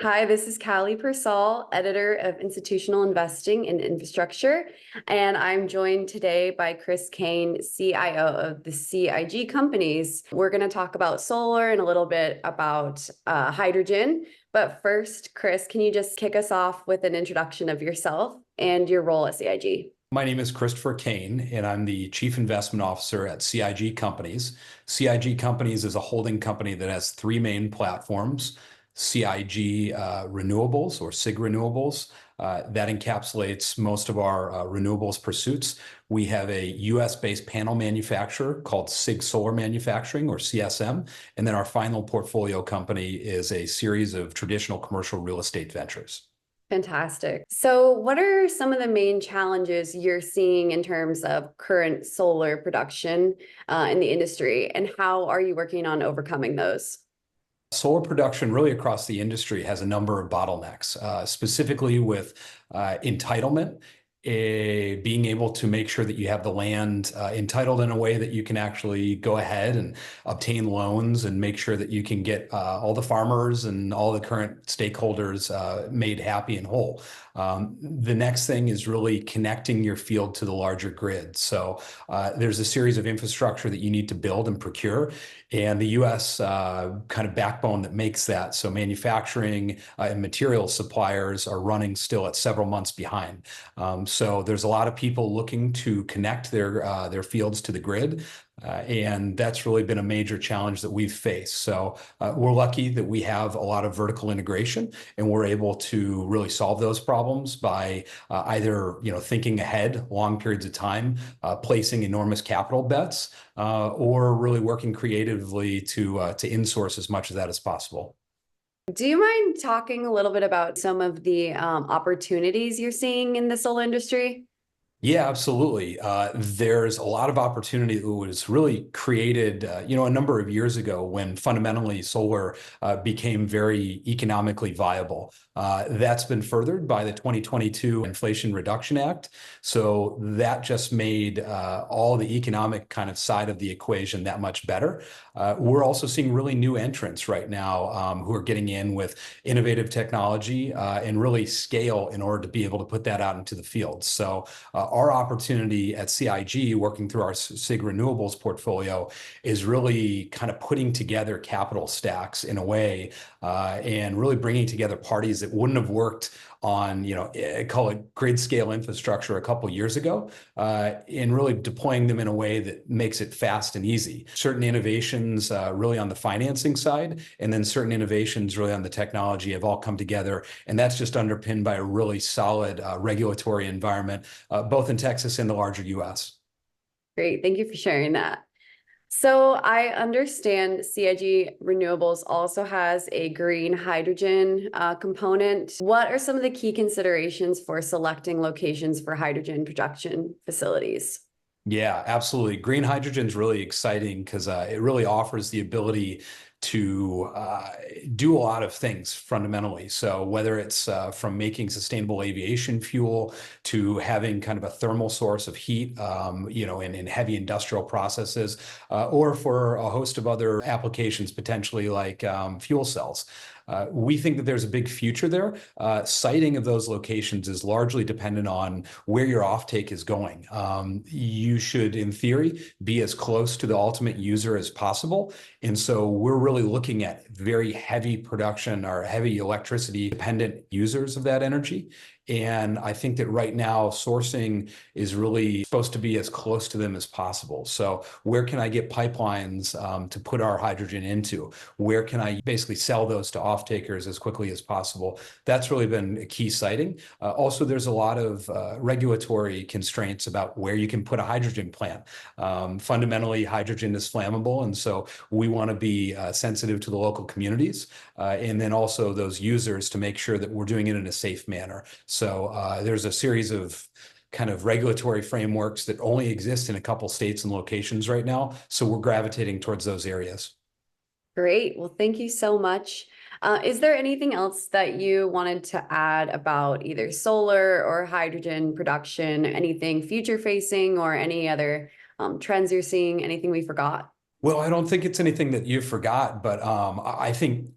Hi, this is Kali Persall, editor of Institutional Investing in Infrastructure, and I'm joined today by Chris Kane, CIO of the CIG Companies. We're going to talk about solar and a little bit about hydrogen. But first, Chris, can you just kick us off with an introduction of yourself and your role at CIG? My name is Christopher Kane, and I'm the Chief Investment Officer at CIG Companies. CIG Companies is a holding company that has three main platforms: CIG Renewables, or CIG Renewables. That encapsulates most of our renewables pursuits. We have a US-based panel manufacturer called CIG Solar Manufacturing, or CSM. And then our final portfolio company is a series of traditional commercial real estate ventures. Fantastic. So what are some of the main challenges you're seeing in terms of current solar production in the industry, and how are you working on overcoming those? Solar production really across the industry has a number of bottlenecks, specifically with entitlement, being able to make sure that you have the land entitled in a way that you can actually go ahead and obtain loans and make sure that you can get all the farmers and all the current stakeholders made happy and whole. The next thing is really connecting your field to the larger grid. So there's a series of infrastructure that you need to build and procure, and the U.S. Kind of backbone that makes that. So manufacturing and material suppliers are running still at several months behind. So there's a lot of people looking to connect their fields to the grid. And that's really been a major challenge that we've faced. So we're lucky that we have a lot of vertical integration, and we're able to really solve those problems by either thinking ahead long periods of time, placing enormous capital bets, or really working creatively to insource as much of that as possible. Do you mind talking a little bit about some of the opportunities you're seeing in the solar industry? Yeah, absolutely. There's a lot of opportunity that was really created, a number of years ago when fundamentally solar became very economically viable. That's been furthered by the 2022 Inflation Reduction Act. So that just made all the economic kind of side of the equation that much better. We're also seeing really new entrants right now who are getting in with innovative technology and really scale in order to be able to put that out into the field. So our opportunity at CIG, working through our CIG Renewables portfolio, is really kind of putting together capital stacks in a way and really bringing together parties that wouldn't have worked on, call it grid scale infrastructure a couple of years ago, and really deploying them in a way that makes it fast and easy. Certain innovations really on the financing side, and then certain innovations really on the technology have all come together. And that's just underpinned by a really solid regulatory environment, both in Texas and the larger US. Great. Thank you for sharing that. So I understand CIG Renewables also has a green hydrogen component. What are some of the key considerations for selecting locations for hydrogen production facilities? Yeah, absolutely. Green hydrogen is really exciting because it really offers the ability to do a lot of things fundamentally. So whether it's from making sustainable aviation fuel to having kind of a thermal source of heat, in heavy industrial processes, or for a host of other applications, potentially like fuel cells. We think that there's a big future there. Siting of those locations is largely dependent on where your offtake is going. You should, in theory, be as close to the ultimate user as possible. And so we're really looking at very heavy production or heavy electricity dependent users of that energy. And I think that right now sourcing is really supposed to be as close to them as possible. So where can I get pipelines to put our hydrogen into? Where can I basically sell those to off-takers as quickly as possible? That's really been a key siting. Also, there's a lot of regulatory constraints about where you can put a hydrogen plant. Fundamentally, hydrogen is flammable, and so we want to be sensitive to the local communities and then also those users to make sure that we're doing it in a safe manner. So there's a series of kind of regulatory frameworks that only exist in a couple states and locations right now. So we're gravitating towards those areas. Great. Well, thank you so much. Is there anything else that you wanted to add about either solar or hydrogen production, anything future facing or any other trends you're seeing, anything we forgot? Well, I don't think it's anything that you forgot, but I think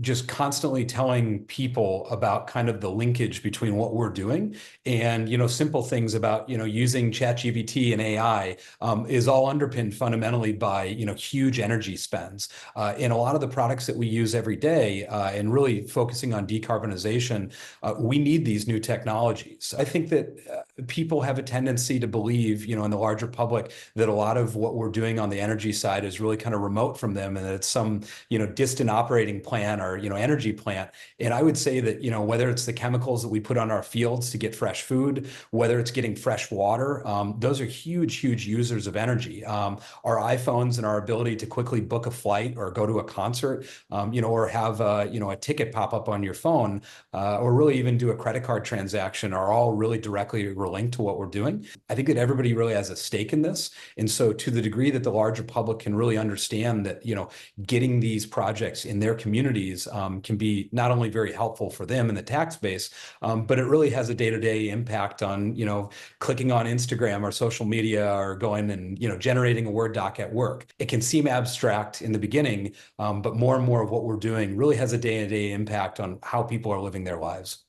just constantly telling people about kind of the linkage between what we're doing and simple things about using ChatGPT and AI is all underpinned fundamentally by huge energy spends in a lot of the products that we use every day and really focusing on decarbonization. We need these new technologies. I think that people have a tendency to believe in the larger public that a lot of what we're doing on the energy side is really kind of remote from them and that it's some distant operating plant or energy plant. And I would say that whether it's the chemicals that we put on our fields to get fresh food, whether it's getting fresh water, those are huge users of energy. Our iPhones and our ability to quickly book a flight or go to a concert, or have a ticket pop up on your phone, or really even do a credit card transaction are all really directly linked to what we're doing. I think that everybody really has a stake in this. And so to the degree that the larger public can really understand that, getting these projects in their communities can be not only very helpful for them in the tax base, but it really has a day-to-day impact on, clicking on Instagram or social media or going and, generating a Word doc at work. It can seem abstract in the beginning, but more and more of what we're doing really has a day-to-day impact on how people are living their lives.